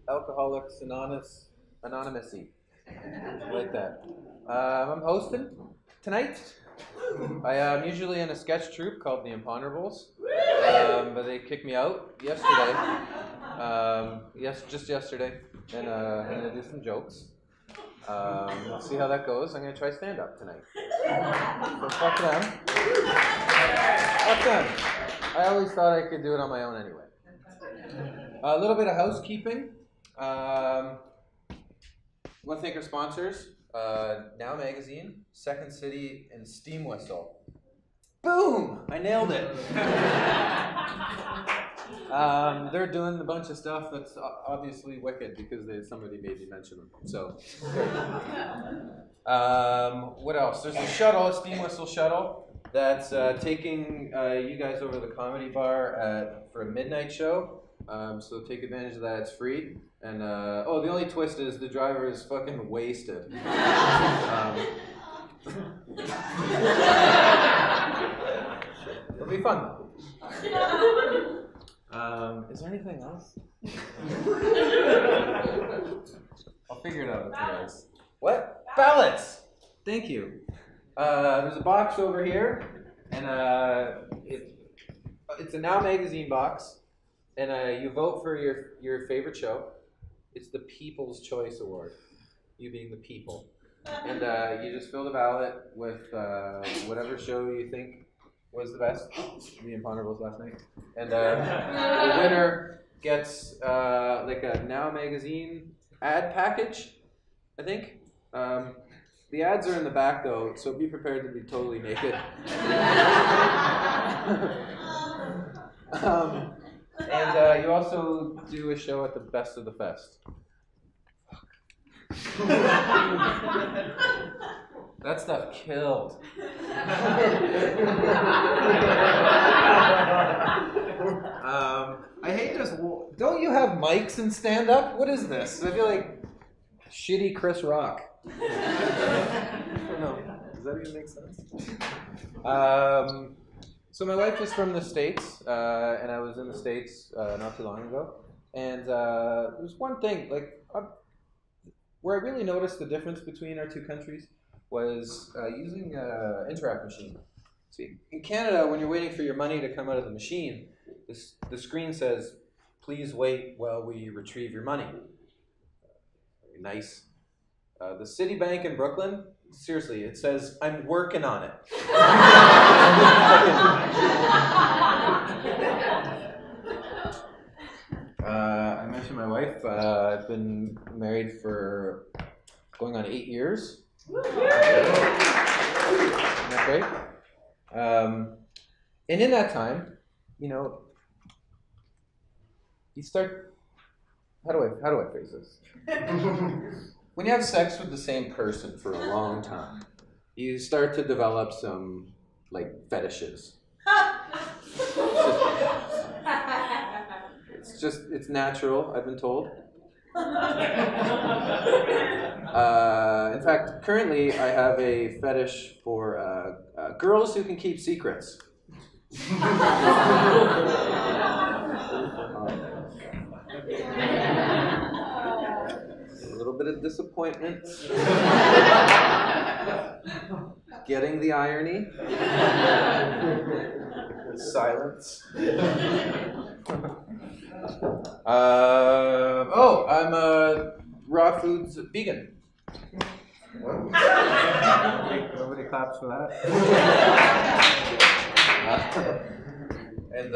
Alcoholics Anonymous-y, like that. I'm hosting tonight. I am usually in a sketch troupe called the Imponderables, but they kicked me out yesterday. Just yesterday, and I'm gonna do some jokes. Let's see how that goes. I'm gonna try stand-up tonight. So fuck them. Fuck them. I always thought I could do it on my own anyway. A little bit of housekeeping. Want to thank our sponsors, Now Magazine, Second City, and Steam Whistle. Boom! I nailed it. They're doing a bunch of stuff that's obviously wicked because somebody made me mention them. So, what else? There's a shuttle, a Steam Whistle shuttle, that's taking you guys over to the comedy bar for a midnight show. So take advantage of that. It's free. And the only twist is the driver is fucking wasted. It'll be fun. Is there anything else? I'll figure it out with you guys. What? Ballots! Thank you. There's a box over here, and it's a Now Magazine box, and you vote for your favorite show. It's the People's Choice Award, you being the people. And you just fill the ballot with whatever show you think was the best, the Imponderables last night. And the winner gets like a Now Magazine ad package, I think. The ads are in the back though, so be prepared to be totally naked. And you also do a show at the Best of the Fest. That stuff killed. I hate this. Don't you have mics in stand-up? What is this? I feel like shitty Chris Rock. I don't know. Does that even make sense? So my wife is from the States, and I was in the States not too long ago. And there's one thing, like, where I really noticed the difference between our two countries was using an Interact machine. See, in Canada, when you're waiting for your money to come out of the machine, the screen says, "Please wait while we retrieve your money." Very nice. The Citibank in Brooklyn, seriously, it says, "I'm working on it." I mentioned my wife. I've been married for going on 8 years. Isn't that great? And in that time, you start. How do I phrase this? When you have sex with the same person for a long time, you start to develop some fetishes. It's natural, I've been told. In fact, currently I have a fetish for girls who can keep secrets. A little bit of disappointment. Getting the irony. Silence. I'm a raw foods vegan. Nobody claps for that. And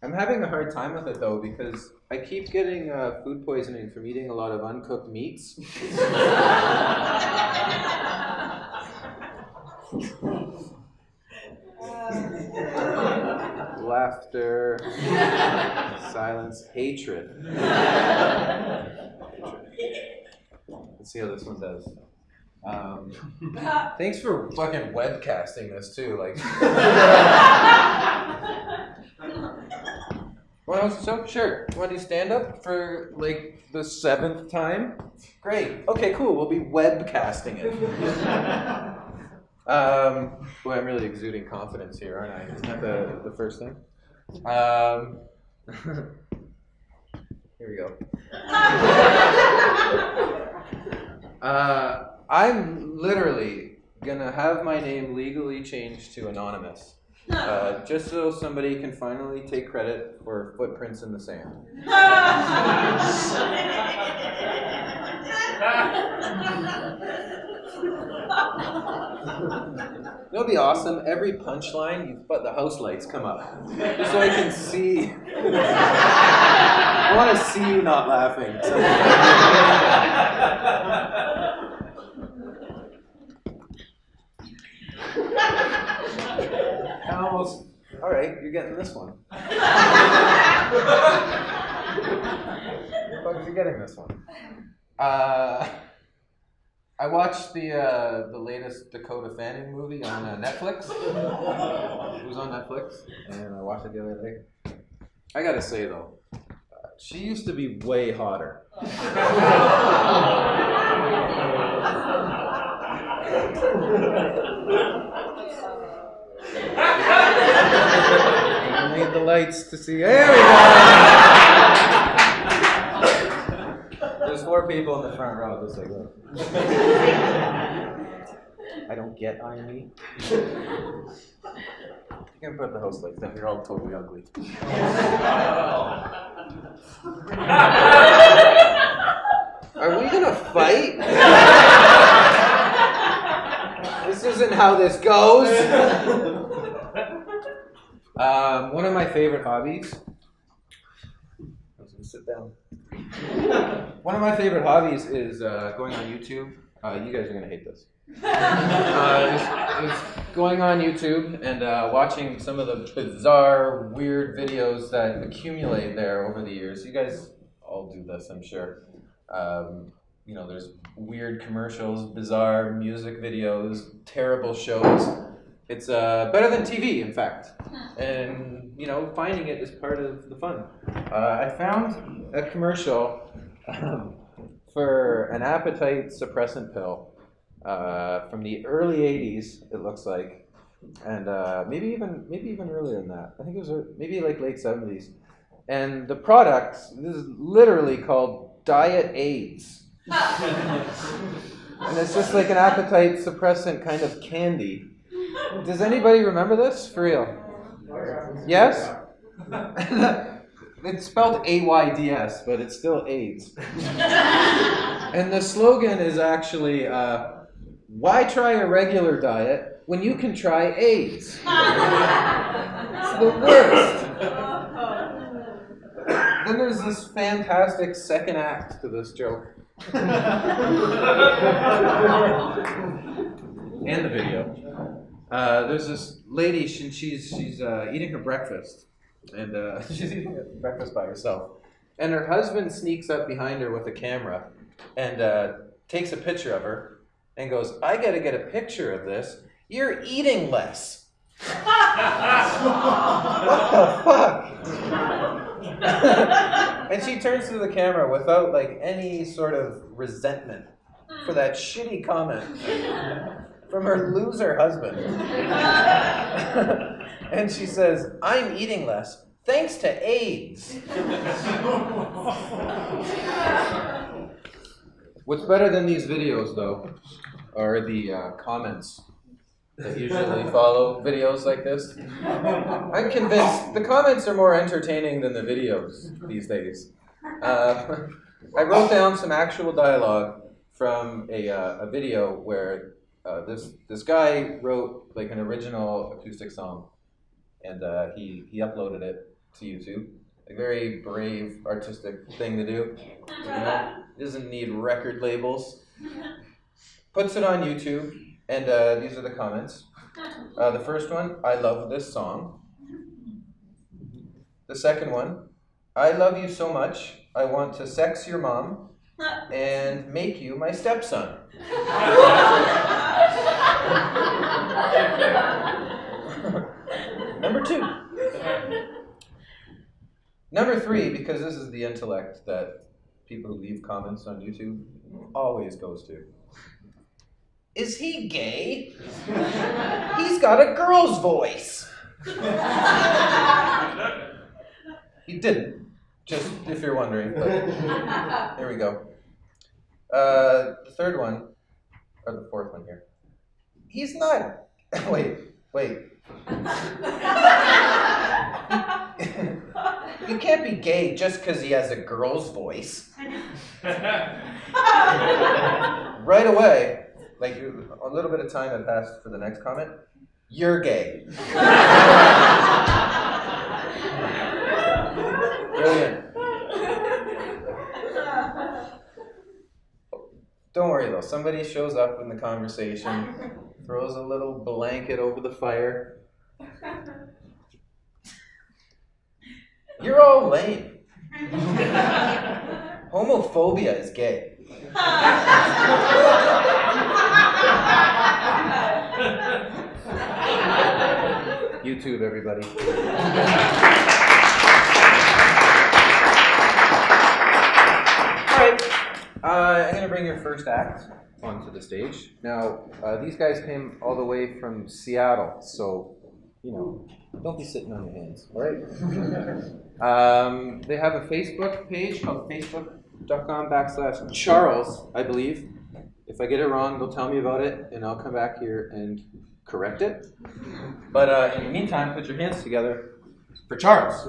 I'm having a hard time with it though because I keep getting food poisoning from eating a lot of uncooked meats. Laughter, silence, hatred. Let's see how this one does. Thanks for fucking webcasting this too. So sure. Want to do stand up for the 7th time? Great. Okay, cool. We'll be webcasting it. Boy, I'm really exuding confidence here, aren't I? Isn't that the first thing? Here we go. I'm literally gonna have my name legally changed to anonymous, just so somebody can finally take credit for footprints in the sand. It'll be awesome. Every punchline, but the house lights come up, just so I can see. I want to see you not laughing. Almost. All right, you're getting this one. You're getting this one. I watched the latest Dakota Fanning movie on Netflix. It was on Netflix, and I watched it the other day. I gotta say though, she used to be way hotter. I need the lights to see. There we go. There's 4 people in the front row just like that. I don't get irony. You can put the host lights down. You're all totally ugly. Are we gonna fight? This isn't how this goes. One of my favorite hobbies. I was gonna sit down. One of my favorite hobbies is going on YouTube. You guys are gonna hate this. Is going on YouTube and watching some of the bizarre, weird videos that accumulate there over the years. You guys all do this, I'm sure. You know, there's weird commercials, bizarre music videos, terrible shows. It's better than TV, in fact. And, you know, finding it is part of the fun. I found a commercial for an appetite suppressant pill from the early 80s, it looks like. And maybe even earlier than that. I think it was maybe like late 70s. And the product, this is literally called Diet AIDS. And it's just like an appetite suppressant kind of candy. Does anybody remember this? For real? Yes? It's spelled AYDS, but it's still AIDS. And the slogan is actually, why try a regular diet when you can try AIDS? It's the worst. Then there's this fantastic second act to this joke. And the video. There's this lady, she's eating her breakfast. And she's eating breakfast by herself. And her husband sneaks up behind her with a camera and takes a picture of her and goes, I gotta get a picture of this. You're eating less. What the fuck? And she turns to the camera without like any sort of resentment for that shitty comment from her loser husband. And she says, I'm eating less thanks to AIDS. What's better than these videos, though, are the comments that usually follow videos like this. I'm convinced the comments are more entertaining than the videos these days. I wrote down some actual dialogue from a video where this guy wrote like an original acoustic song, and he uploaded it to YouTube. A very brave, artistic thing to do. You know, doesn't need record labels. Puts it on YouTube, and these are the comments. The first one, I love this song. The second one, I love you so much, I want to sex your mom and make you my stepson. Number 2. Number 3, because this is the intellect that people who leave comments on YouTube always goes to. Is he gay? He's got a girl's voice. He didn't. Just if you're wondering. But here we go. The third one, or the fourth one here. He's not. Wait. You can't be gay just because he has a girl's voice. Right away, like a little bit of time had passed for the next comment. You're gay. Brilliant. Don't worry though, somebody shows up in the conversation, throws a little blanket over the fire. You're all lame. Homophobia is gay. YouTube, everybody. All right, I'm going to bring your first act onto the stage. Now, these guys came all the way from Seattle, so, you know, don't be sitting on your hands, all right? They have a Facebook page called facebook.com/Charles, I believe. If I get it wrong, they'll tell me about it, and I'll come back here and correct it. But in the meantime, put your hands together for Charles.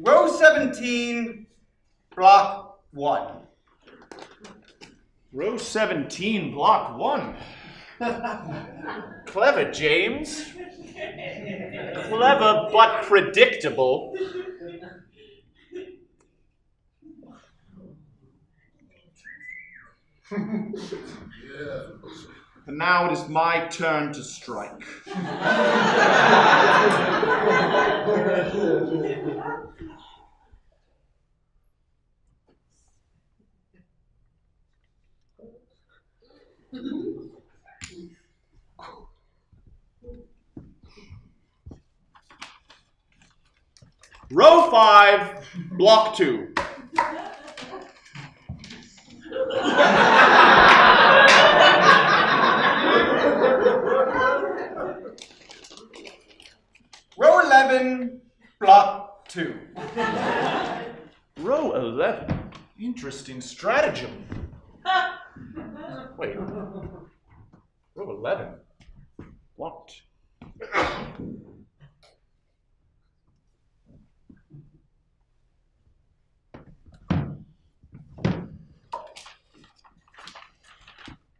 Row 17, block 1. Row 17, block 1. Clever, James. Clever, but predictable. And now it is my turn to strike. Row 5, block 2. Row 11, block 2. Row 11. Interesting stratagem. Wait. Row 11. What?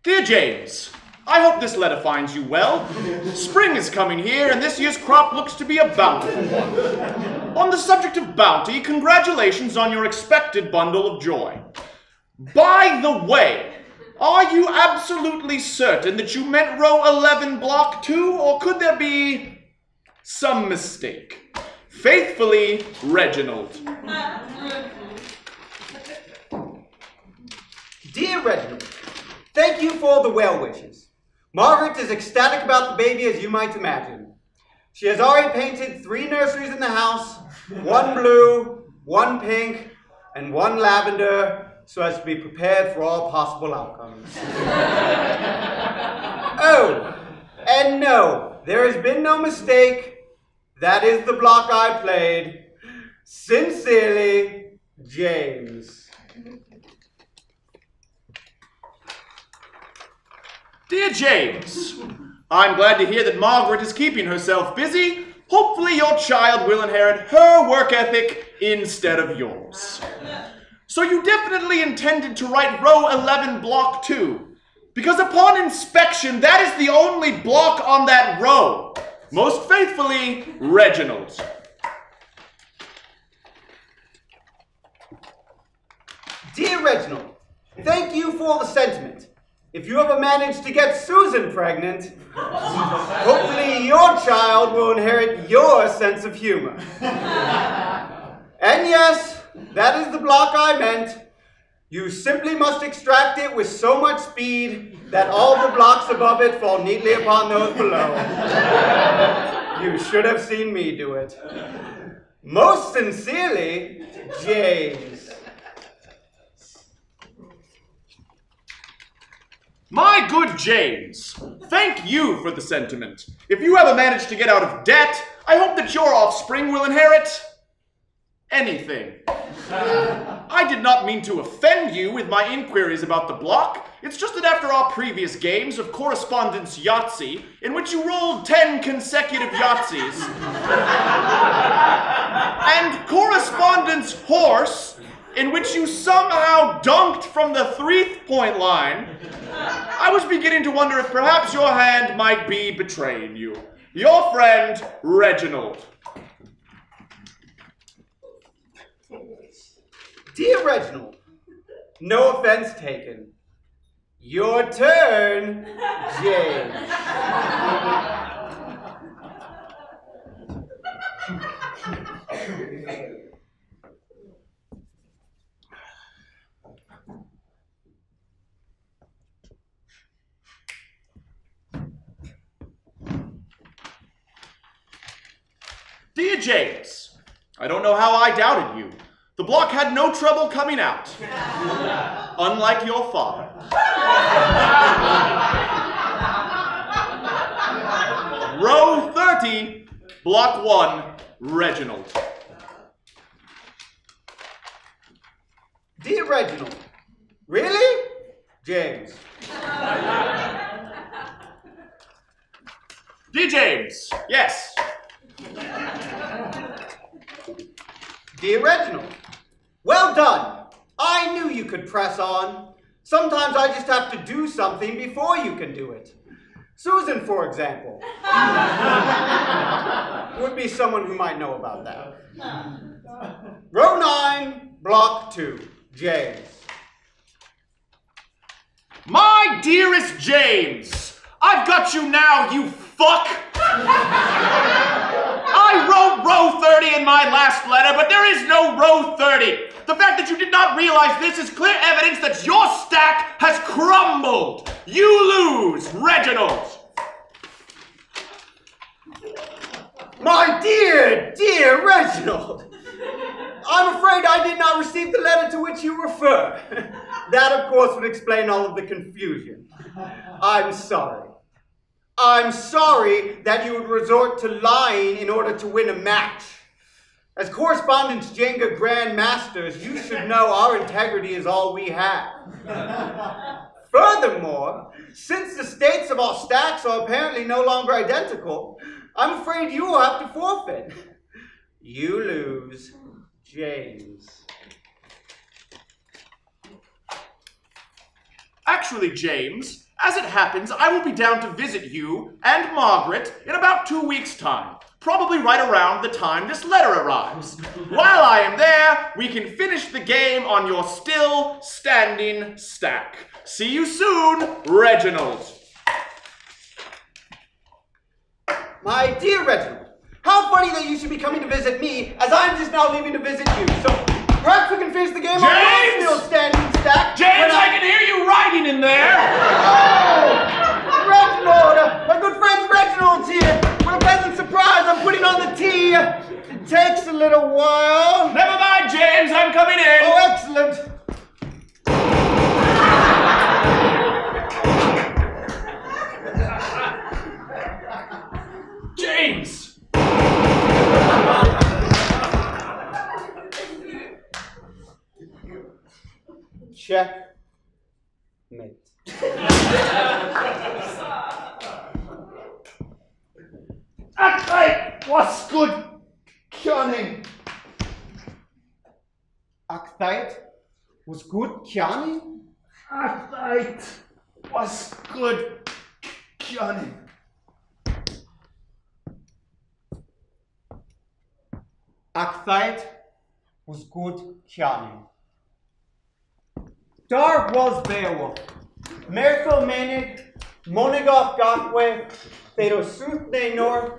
Dear James, I hope this letter finds you well. Spring is coming here, and this year's crop looks to be a bountiful one. On the subject of bounty, congratulations on your expected bundle of joy. By the way, are you absolutely certain that you meant row 11, block 2, or could there be some mistake? Faithfully, Reginald. Dear Reginald, thank you for the well wishes. Margaret is ecstatic about the baby, as you might imagine. She has already painted 3 nurseries in the house, 1 blue, 1 pink, and 1 lavender, so as to be prepared for all possible outcomes. Oh, and no, there has been no mistake. That is the block I played. Sincerely, James. Dear James, I'm glad to hear that Margaret is keeping herself busy. Hopefully your child will inherit her work ethic instead of yours. So you definitely intended to write row 11, block 2. Because upon inspection, that is the only block on that row. Most faithfully, Reginald. Dear Reginald, thank you for the sentiment. If you ever manage to get Susan pregnant, hopefully your child will inherit your sense of humor. And yes, that is the block I meant. You simply must extract it with so much speed that all the blocks above it fall neatly upon those below. You should have seen me do it. Most sincerely, James. My good James, thank you for the sentiment. If you ever manage to get out of debt, I hope that your offspring will inherit anything. I did not mean to offend you with my inquiries about the block. It's just that after our previous games of Correspondence Yahtzee, in which you rolled 10 consecutive Yahtzees, and Correspondence Horse, in which you somehow dunked from the 3-point line, I was beginning to wonder if perhaps your hand might be betraying you. Your friend, Reginald. Dear Reginald, no offense taken. Your turn, James. Dear James, I don't know how I doubted you. The block had no trouble coming out. Unlike your father. Row 30, block 1, Reginald. Dear Reginald, really? James. Dear James, yes. Dear Reginald, well done. I knew you could press on. Sometimes I just have to do something before you can do it. Susan, for example, would be someone who might know about that. Row 9, block 2, James. My dearest James, I've got you now, you fuck! I wrote row 30 in my last letter, but there is no row 30. The fact that you did not realize this is clear evidence that your stack has crumbled. You lose, Reginald. My dear, dear Reginald, I'm afraid I did not receive the letter to which you refer. That, of course, would explain all of the confusion. I'm sorry. I'm sorry that you would resort to lying in order to win a match. As Correspondence Jenga Grandmasters, you should know our integrity is all we have. Furthermore, since the states of our stacks are apparently no longer identical, I'm afraid you will have to forfeit. You lose, James. Actually, James, as it happens, I will be down to visit you and Margaret in about 2 weeks' time. Probably right around the time this letter arrives. While I am there, we can finish the game on your still standing stack. See you soon, Reginald. My dear Reginald, how funny that you should be coming to visit me as I'm just now leaving to visit you. So perhaps we can finish the game on my still standing stack. James, I can hear you writing in there. Oh, Reginald, my good friend Reginald's here. What a pleasant surprise. I'm putting on the tea. It takes a little while. Never mind, James, I'm coming in. Oh, excellent. Check. Mate. Hey, what's good, Johnny? Akthait was good, Johnny. Hey, what's good, Johnny? Akthait was good, Johnny. Dar was Beowulf. Merthil Menig, Monigov Gakwe, Thedo Suth de North,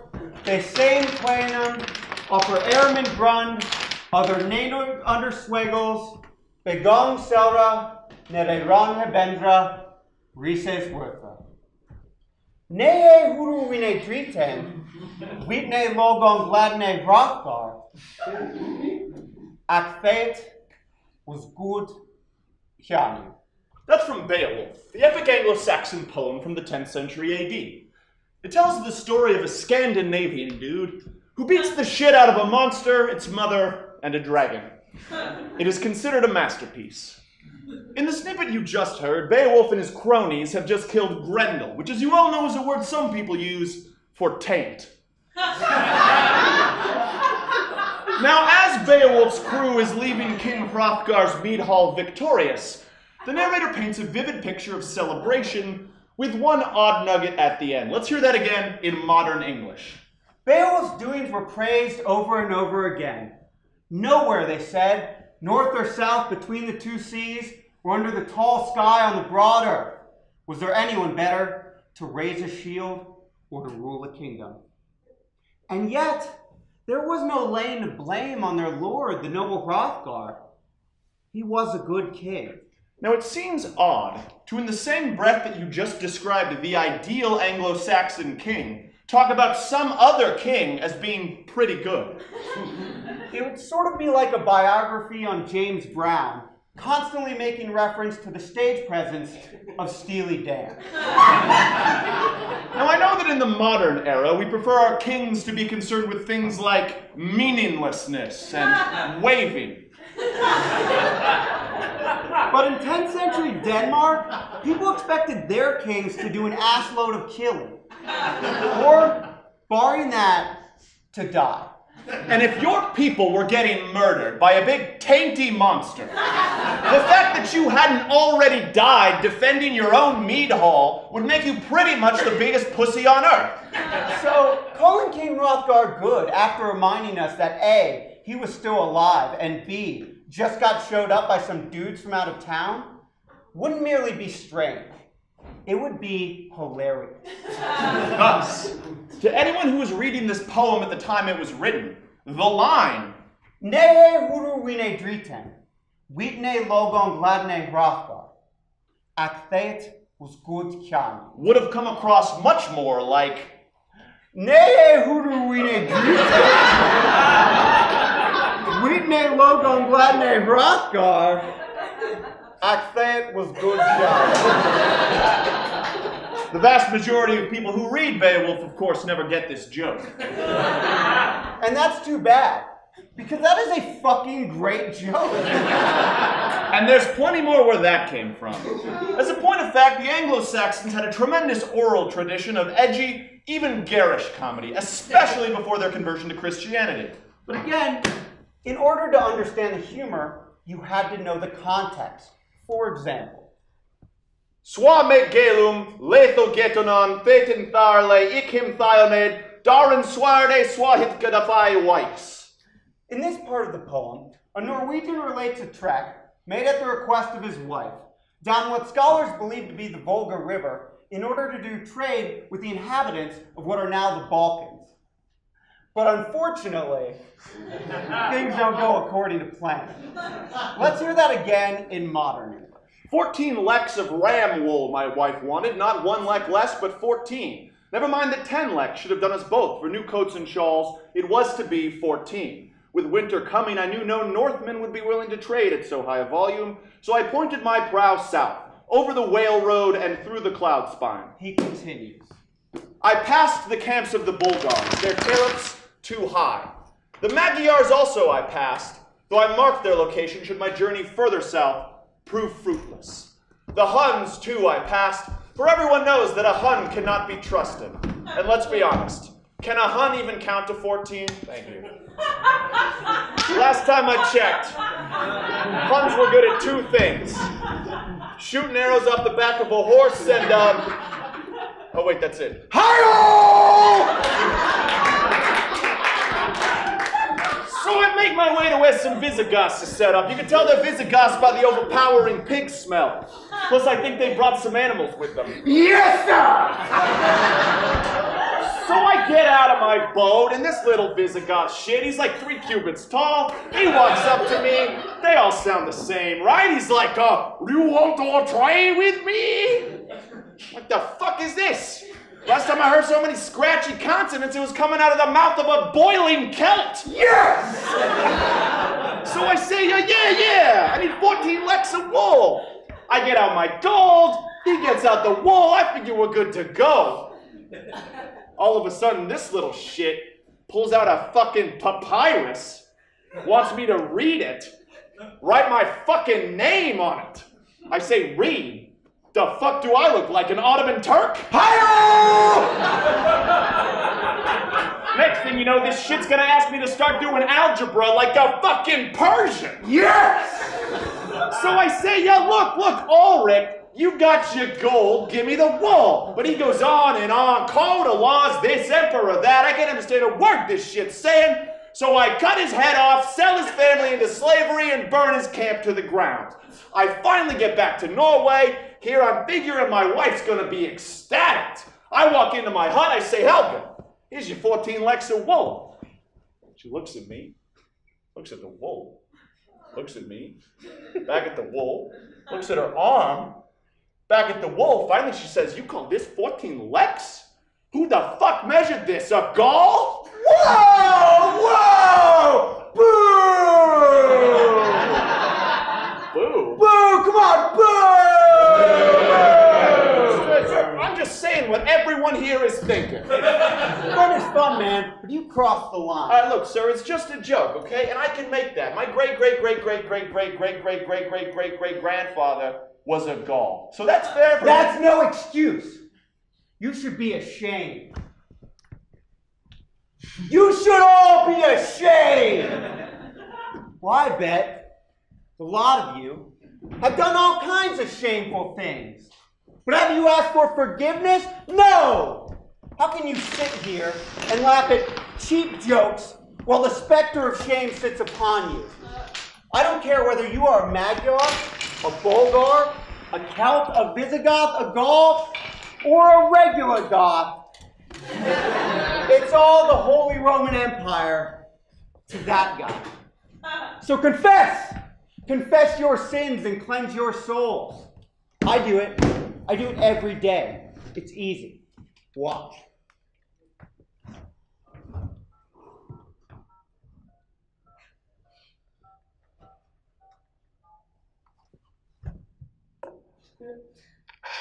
the same Quanum, Upper Airman Brund, other Nano under Swegels, Begong Selra, Nereron Hebendra, Rises Wortha. Neye Huru Wine Driten, Witne Logon Gladne Rothgar, Akfeit was good, Johnny. That's from Beowulf, the epic Anglo-Saxon poem from the 10th century AD. It tells the story of a Scandinavian dude who beats the shit out of a monster, its mother, and a dragon. It is considered a masterpiece. In the snippet you just heard, Beowulf and his cronies have just killed Grendel, which, as you all know, is a word some people use for taint. Now, as Beowulf's crew is leaving King Hrothgar's mead hall victorious, the narrator paints a vivid picture of celebration with one odd nugget at the end. Let's hear that again in modern English. Beowulf's doings were praised over and over again. Nowhere, they said, north or south between the two seas, or under the tall sky on the broad earth, was there anyone better to raise a shield or to rule a kingdom. And yet, there was no laying of blame on their lord, the noble Hrothgar. He was a good king. Now, it seems odd to, in the same breath that you just described the ideal Anglo-Saxon king, talk about some other king as being pretty good. It would sort of be like a biography on James Brown, constantly making reference to the stage presence of Steely Dan. Now, I know that in the modern era, we prefer our kings to be concerned with things like meaninglessness and waving. But in 10th century Denmark, people expected their kings to do an assload of killing. Or, barring that, to die. And if your people were getting murdered by a big tainty monster, the fact that you hadn't already died defending your own mead hall would make you pretty much the biggest pussy on earth. So, calling King Hrothgar good after reminding us that A, he was still alive, and B, just got showed up by some dudes from out of town, wouldn't merely be strange. It would be hilarious. Thus, to anyone who was reading this poem at the time it was written, the line, Nehe huru wine driten, witne logon gladne Hrothgar, Aktheit was good kjan, would have come across much more like, Nehe huru wine driten, witne logon gladne Hrothgar, Aktheit was good kjan. The vast majority of people who read Beowulf, of course, never get this joke. And that's too bad, because that is a fucking great joke. And there's plenty more where that came from. As a point of fact, the Anglo-Saxons had a tremendous oral tradition of edgy, even garish comedy, especially before their conversion to Christianity. But again, in order to understand the humor, you had to know the context. For example, Swa me gelum, letho getonon, fetin tharle, ikim thioned, darin swarde swahit gadafai wipes. in this part of the poem, a Norwegian relates a trek made at the request of his wife down what scholars believe to be the Volga River in order to do trade with the inhabitants of what are now the Balkans. But unfortunately, things don't go according to plan. Let's hear that again in modern English. 14 lecks of ram wool my wife wanted, not 1 leck less, but 14. Never mind that 10 lecks should have done us both for new coats and shawls. It was to be 14. With winter coming, I knew no Northman would be willing to trade at so high a volume, so I pointed my prow south, over the Whale Road and through the cloud spine. He continues. I passed the camps of the Bulgars, their tariffs too high. The Magyars also I passed, though I marked their location should my journey further south proved fruitless. The Huns, too, I passed, for everyone knows that a Hun cannot be trusted. And let's be honest, can a Hun even count to 14? Thank you. Last time I checked, Huns were good at two things. Shooting arrows off the back of a horse and, oh wait, that's it. Hi-yo! So I make my way to where some Visigoths are set up. You can tell they're Visigoths by the overpowering pig smell. Plus, I think they brought some animals with them. Yes, sir! So I get out of my boat, and this little Visigoth shit, he's like 3 cubits tall. He walks up to me. They all sound the same, right? He's like, do you want to trade with me? What the fuck is this? Last time I heard so many scratchy consonants, it was coming out of the mouth of a boiling Celt. Yes! So I say, yeah, I need 14 lecks of wool. I get out my gold, he gets out the wool, I figure we're good to go. All of a sudden, this little shit pulls out a fucking papyrus, wants me to read it, write my fucking name on it. I say, read. The fuck do I look like, an Ottoman Turk? Hi-yo! Next thing you know, this shit's gonna ask me to start doing algebra like a fucking Persian. Yes! So I say, look, Ulrich, you got your gold, give me the wool. But he goes on and on, code of laws, this, emperor, that. I can't understand a word this shit's saying. So I cut his head off, sell his family into slavery, and burn his camp to the ground. I finally get back to Norway. Here I'm figuring my wife's gonna be ecstatic. I walk into my hut, I say, Helga, here's your 14 lecks of wool. She looks at me, looks at the wool, looks at me, back at the wool, looks at her arm, back at the wool. Finally she says, you call this 14 lecks? Who the fuck measured this, a Gaul? Whoa! Boo! Boo? Boo! Come on, boo! I'm just saying what everyone here is thinking. Fun is fun, man, but you crossed the line. Look, sir, it's just a joke, okay? And I can make that. My great-great-great-great-great-great-great-great-great-great-grandfather was a Gaul. So that's fair for That's no excuse. You should be ashamed. You should all be ashamed. Well, I bet a lot of you have done all kinds of shameful things. But have you asked for forgiveness? No! How can you sit here and laugh at cheap jokes while the specter of shame sits upon you? I don't care whether you are a Magyar, a Bulgar, a Celt, a Visigoth, a Gaul, or a regular Goth. It's all the Holy Roman Empire to that guy. So confess! Confess your sins and cleanse your souls. I do it. I do it every day. It's easy. Watch.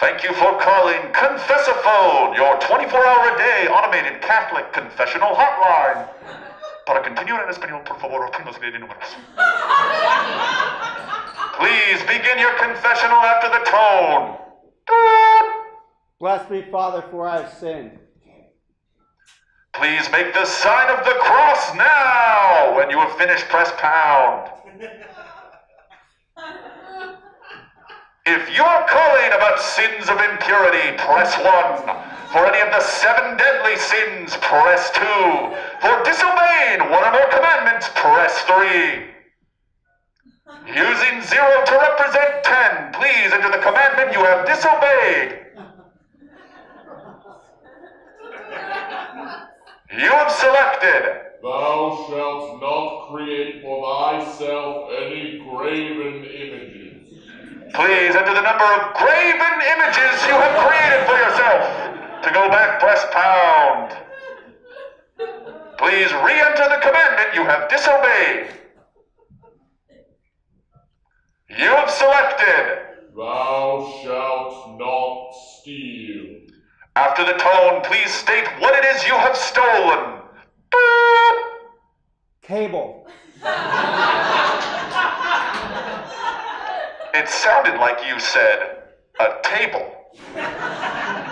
Thank you for calling Confessaphone, your 24-hour-a-day automated Catholic confessional hotline. Para continuar en español, por favor, oprima los números. Please begin your confessional after the tone. Bless me, Father, for I have sinned. Please make the sign of the cross now. When you have finished, press pound. If you are calling about sins of impurity, press 1. For any of the 7 deadly sins, press 2. For disobeying one or more commandments, press 3. Using 0 to represent 10, please enter the commandment you have disobeyed. You have selected, Thou shalt not create for thyself any graven images. please enter the number of graven images you have created for yourself. To go back, press pound. Please re-enter the commandment you have disobeyed. You have selected, Thou shalt not steal. after the tone, please state what it is you have stolen. It sounded like you said a table.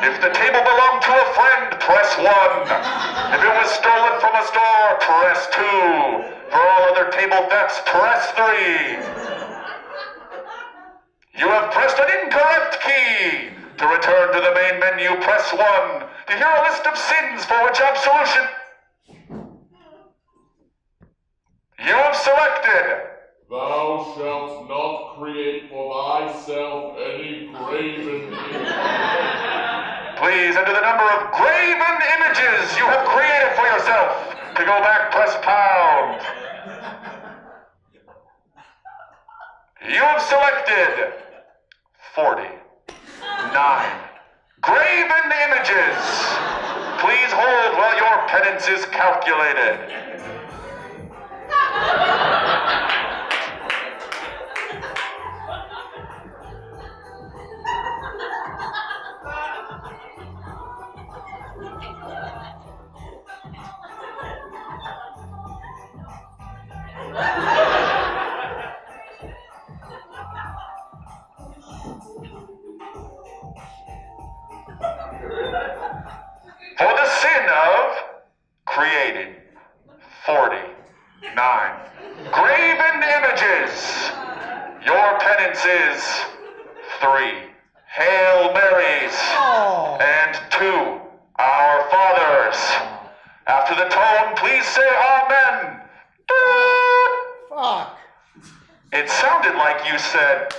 If the table belonged to a friend, press 1. If it was stolen from a store, press 2. For all other table thefts, press 3. You have pressed an incorrect key. To return to the main menu, press 1. To hear a list of sins for which absolution... You have selected... Thou shalt not create for thyself any graven image. Please enter the number of graven images you have created for yourself. To go back, press pound. You have selected 49 graven images. Please hold while your penance is calculated. For the sin of creating 49 graven images, your penance is 3 Hail Marys and 2 Our Fathers. After the tone, please say Amen. Fuck. It sounded like you said...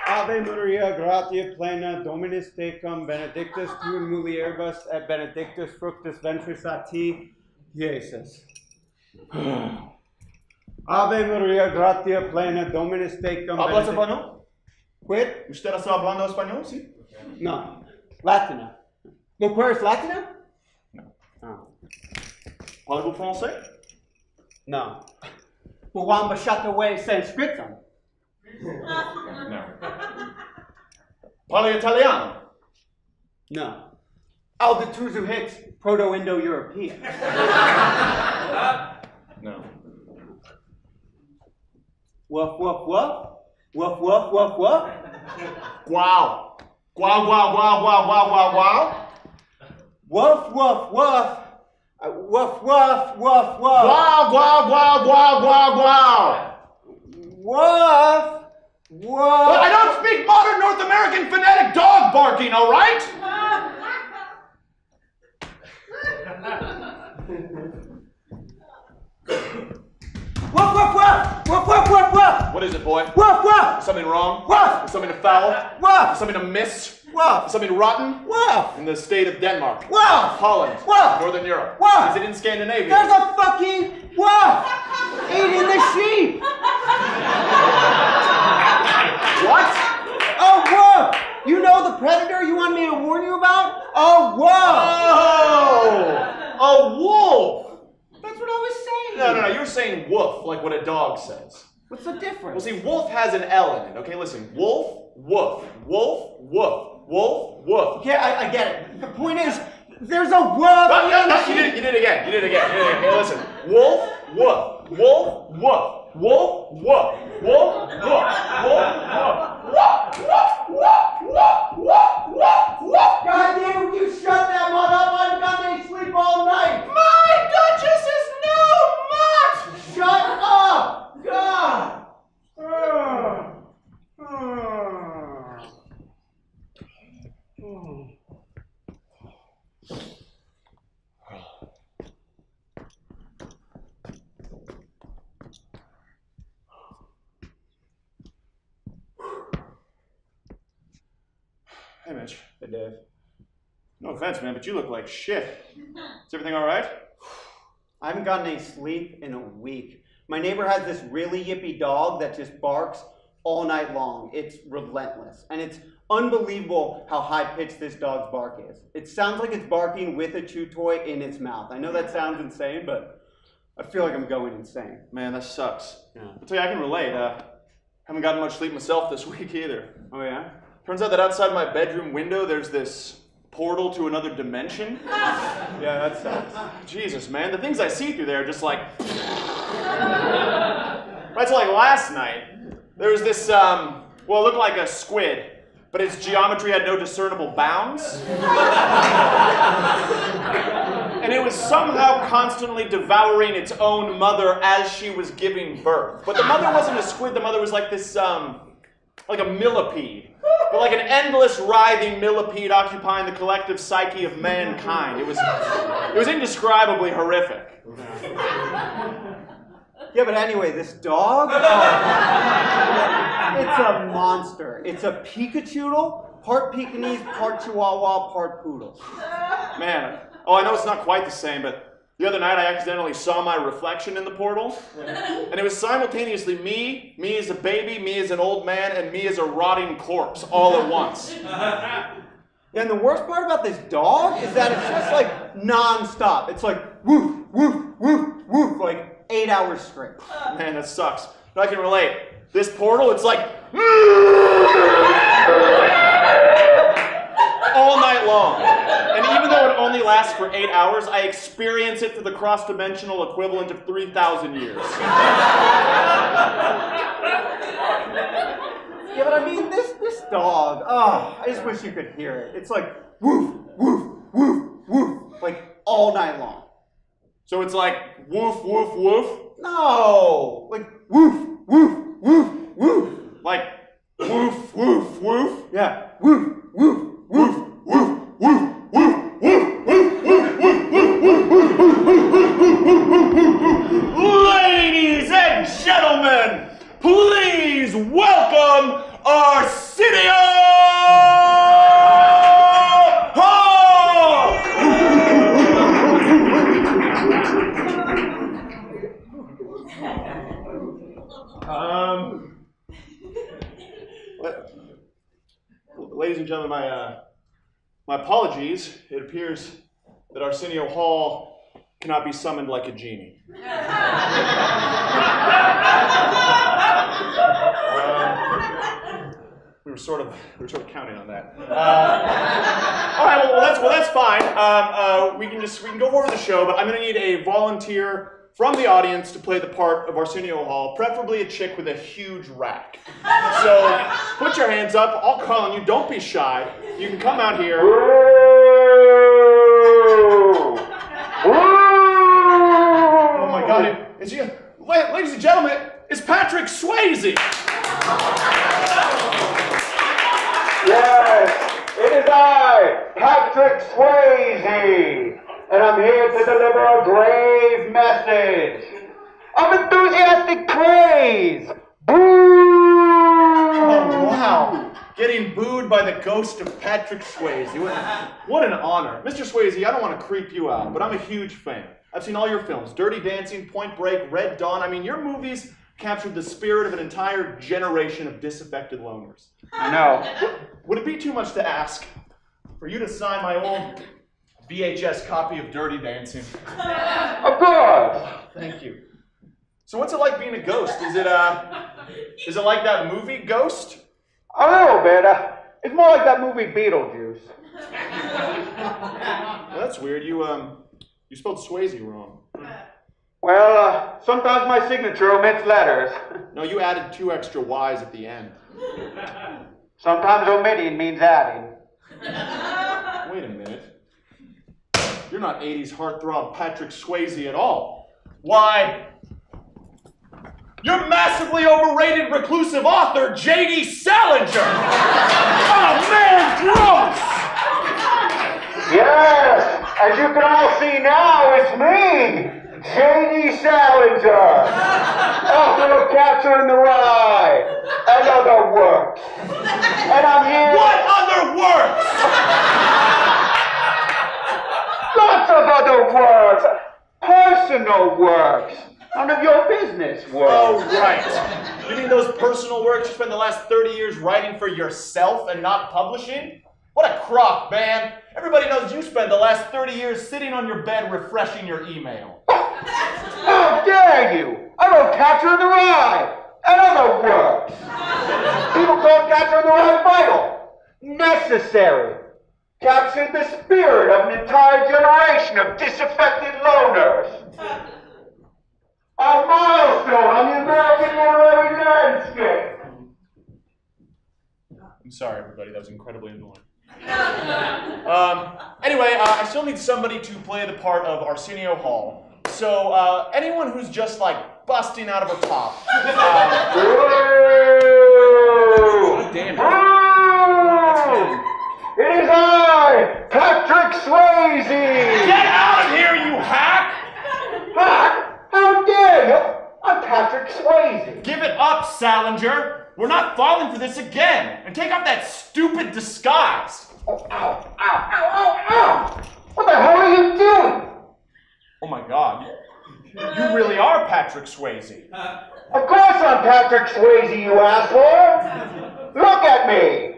Ave Maria, gratia plena, Dominus tecum, benedictus tu in mulieribus, et benedictus fructus ventris a ti, Jesus. Ave Maria, gratia plena, Dominus tecum, ¿Hablas español? Quit? ¿Usted está hablando español? Sí. No. Latina. Look, where is Latina? No. Oh. Parlez-vous français? No. Buwamba Shataway Sanskritum. No. Parli Italiano? No. Aldituzu Hicks, Proto-Indo-European. No. Woof, woof, woof. Woof, woof, woof, woof. Guau. Guau, guau, guau, guau, guau, guau, guau. Woof, woof, woof. Woof, woof, woof, woof. Guau, guau, guau, guau, guau, guau. Woof, woof. But I don't speak modern North American phonetic dog barking, all right? Woof, woof, woof. Woof, woof, woof, woof. What is it, boy? Woof, woof. Is something wrong? Woof. Is something to foul? Woof. Is something to miss? Woof. Is something rotten? Woof. In the state of Denmark. Woof. Holland. Woof. Northern Europe. Woof. Is it in Scandinavia? There's a fucking wolf eating the sheep. What? Oh, wolf. You know the predator you want me to warn you about? Oh, wolf. Oh! A wolf! That's what I was saying. No, you were saying woof, like what a dog says. What's the difference? Well, see, wolf has an L in it, okay? Listen, wolf, woof, wolf, woof, wolf, woof. Yeah, I get it. The point is, there's a wolf. No, you did it again. Okay, listen. Wolf, woof, wolf, woof, wolf, woof, wolf, woof, wolf, woof, woof, woof, woof, woof, woof, woof. God damn it, you shut that mud up. I'm gonna sleep all night. My Duchess is no mutt! Shut up. God. Hey, Mitch. Hey, Dave. No offense, man, but you look like shit. Is everything all right? I haven't gotten any sleep in a week. My neighbor has this really yippy dog that just barks all night long. It's relentless. And it's unbelievable how high-pitched this dog's bark is. It sounds like it's barking with a chew toy in its mouth. I know that sounds insane, but I feel like I'm going insane. Man, that sucks. Yeah. I'll tell you, I can relate. Haven't gotten much sleep myself this week either. Oh, yeah? Turns out that outside my bedroom window, there's this portal to another dimension. Yeah, that sucks. Jesus, man, the things I see through there are just like... Right, so like last night, there was this, well, it looked like a squid, but its geometry had no discernible bounds. And it was somehow constantly devouring its own mother as she was giving birth. But the mother wasn't a squid, the mother was like this, like a millipede. But like an endless writhing millipede occupying the collective psyche of mankind. It was indescribably horrific. Yeah, but anyway, this dog, it's a monster. It's a Pikachoodle, part Pekingese, part Chihuahua, part poodle. Man, oh, I know it's not quite the same, but the other night I accidentally saw my reflection in the portal, and it was simultaneously me as a baby, me as an old man, and me as a rotting corpse all at once. And the worst part about this dog is that it's just like non-stop. It's like woof, woof, woof, woof, like 8 hours straight. Man, that sucks. But I can relate. This portal, it's like all night long. And even though it only lasts for 8 hours, I experience it for the cross-dimensional equivalent of 3,000 years. Yeah, but I mean, this dog, I just wish you could hear it. It's like woof, woof, woof, woof, like all night long. So it's like woof, woof, woof? No! Like woof, woof, woof, woof. Like woof, woof, woof? Yeah, woof, woof, woof, woof, woof, woof, woof, Ladies and gentlemen, please welcome Arsenio Hall! Ladies and gentlemen, my apologies. It appears that Arsenio Hall cannot be summoned like a genie. We were sort of counting on that. All right, well that's fine. We can go forward with the show, but I'm going to need a volunteer from the audience to play the part of Arsenio Hall, preferably a chick with a huge rack. So put your hands up. I'll call on you. Don't be shy. You can come out here. Oh my God! It's you, ladies and gentlemen. It's Patrick Swayze. Yes, it is I, Patrick Swayze, and I'm here to deliver a grave message of enthusiastic praise. Boo! Oh, wow. Getting booed by the ghost of Patrick Swayze. What an honor. Mr. Swayze, I don't want to creep you out, but I'm a huge fan. I've seen all your films, Dirty Dancing, Point Break, Red Dawn. I mean, your movies captured the spirit of an entire generation of disaffected loners. I know. Would it be too much to ask for you to sign my old VHS copy of Dirty Dancing? Of course. Thank you. So what's it like being a ghost? Is it like that movie Ghost? A little bit. It's more like that movie Beetlejuice. Well, that's weird. You spelled Swayze wrong. Well, sometimes my signature omits letters. No, you added 2 extra Y's at the end. Sometimes omitting means adding. Wait a minute. You're not 80s heartthrob Patrick Swayze at all. Why, you're massively overrated reclusive author J.D. Salinger! Oh man, gross! Yes, as you can all see now, it's me, J.D. Salinger, author of Catcher in the Rye and other works. And I'm here... What other works? Lots of other works. Personal works. None of your business works. Oh, right. You mean those personal works you spent the last 30 years writing for yourself and not publishing? What a crock, man. Everybody knows you spent the last 30 years sitting on your bed refreshing your email. How dare you? I wrote Catcher in the Rye and other works. People call Catcher in the Rye vital, necessary, captured the spirit of an entire generation of disaffected loners. A milestone on the American literary landscape. I'm sorry, everybody. That was incredibly annoying. Anyway, I still need somebody to play the part of Arsenio Hall. So, anyone who's just like busting out of her top. Damn it. It is I, Patrick Swayze! Get out of here, you hack! Hack? How dare you? I'm Patrick Swayze. Give it up, Salinger. We're not falling for this again. And take off that stupid disguise. Oh, ow, ow, ow, ow, ow! What the hell are you doing? Oh my God. You really are Patrick Swayze. Of course I'm Patrick Swayze, you asshole! Look at me!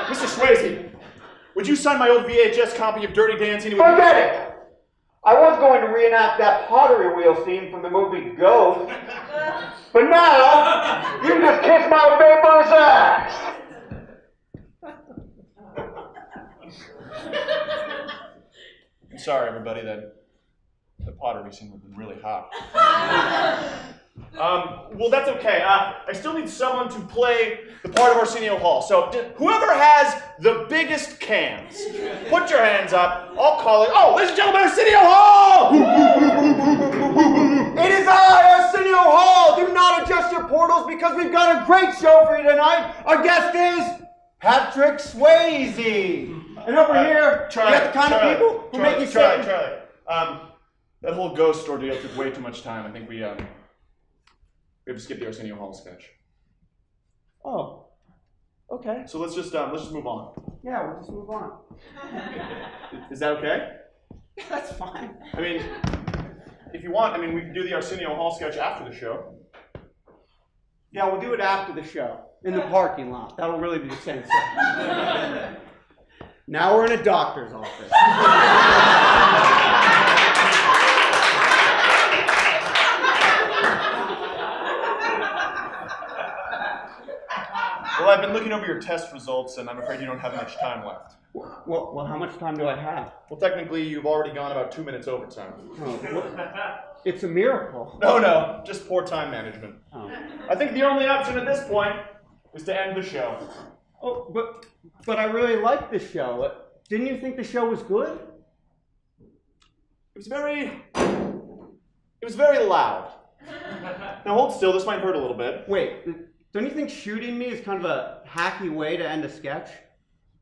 Mr. Swayze, would you sign my old VHS copy of Dirty Dancing? Forget it! I was going to reenact that pottery wheel scene from the movie Ghost. But now, you just kiss my vaporous ass! I'm sorry, everybody, that the pottery scene would have been really hot. Well, that's okay. I still need someone to play the part of Arsenio Hall. So, whoever has the biggest cans, put your hands up. I'll call it. Oh, ladies and gentlemen, Arsenio Hall! It is I, Arsenio Hall. Do not adjust your portals because we've got a great show for you tonight. Our guest is Patrick Swayze. And over here, Charlie, we got the kind of people who make you Charlie. say... That whole ghost ordeal took way too much time. I think we have to skip the Arsenio Hall sketch. Oh, okay. So let's just move on. Yeah, we'll just move on. Is that okay? That's fine. I mean, if you want, we can do the Arsenio Hall sketch after the show. Yeah, we'll do it after the show, in the parking lot. That'll really be the same thing. Now we're in a doctor's office. Well, I've been looking over your test results, and I'm afraid you don't have much time left. Well, how much time do I have? Well, technically, you've already gone about 2 minutes overtime. Oh, it's a miracle. No, just poor time management. Oh. I think the only option at this point is to end the show. Oh, but I really liked the show. Didn't you think the show was good? It was very loud. Now hold still, this might hurt a little bit. Wait, don't you think shooting me is kind of a hacky way to end a sketch?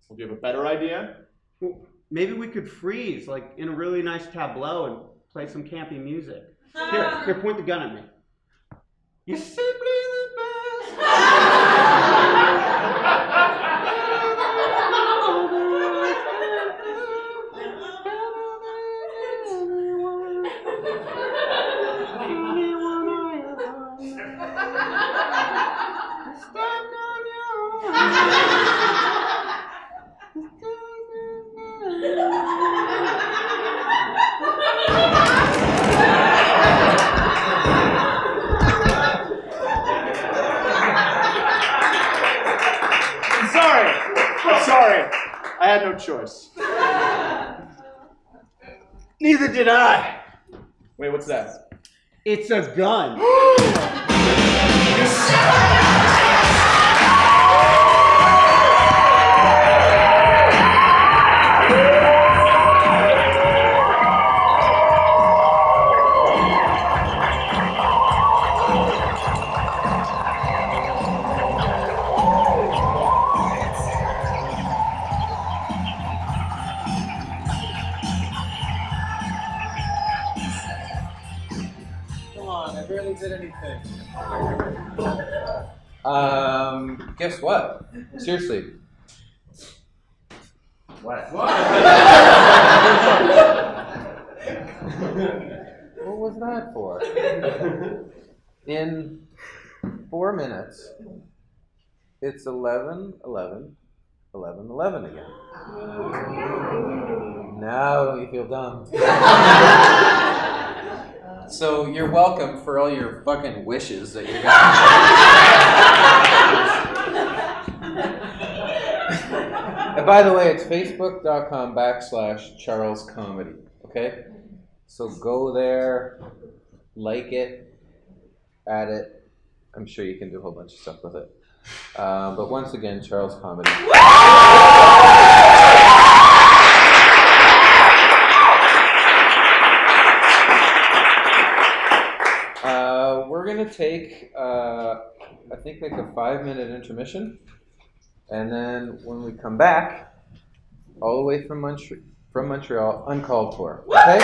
Well, do you have a better idea? Well, maybe we could freeze, like in a really nice tableau and play some campy music. Here, point the gun at me. You're simply the best. I'm sorry. I had no choice. Neither did I. Wait, what's that? It's a gun. Did anything. Guess what? Seriously. What? What was that for? In 4 minutes, it's 11:11 again. Now don't you feel dumb? So you're welcome for all your fucking wishes that you're gonna. And by the way, it's facebook.com/Charles Comedy. Okay? So go there, like it, add it. I'm sure you can do a whole bunch of stuff with it. But once again, Charles Comedy. We're going to take, I think, like a 5-minute intermission. And then when we come back, all the way from Montreal, uncalled for. Okay?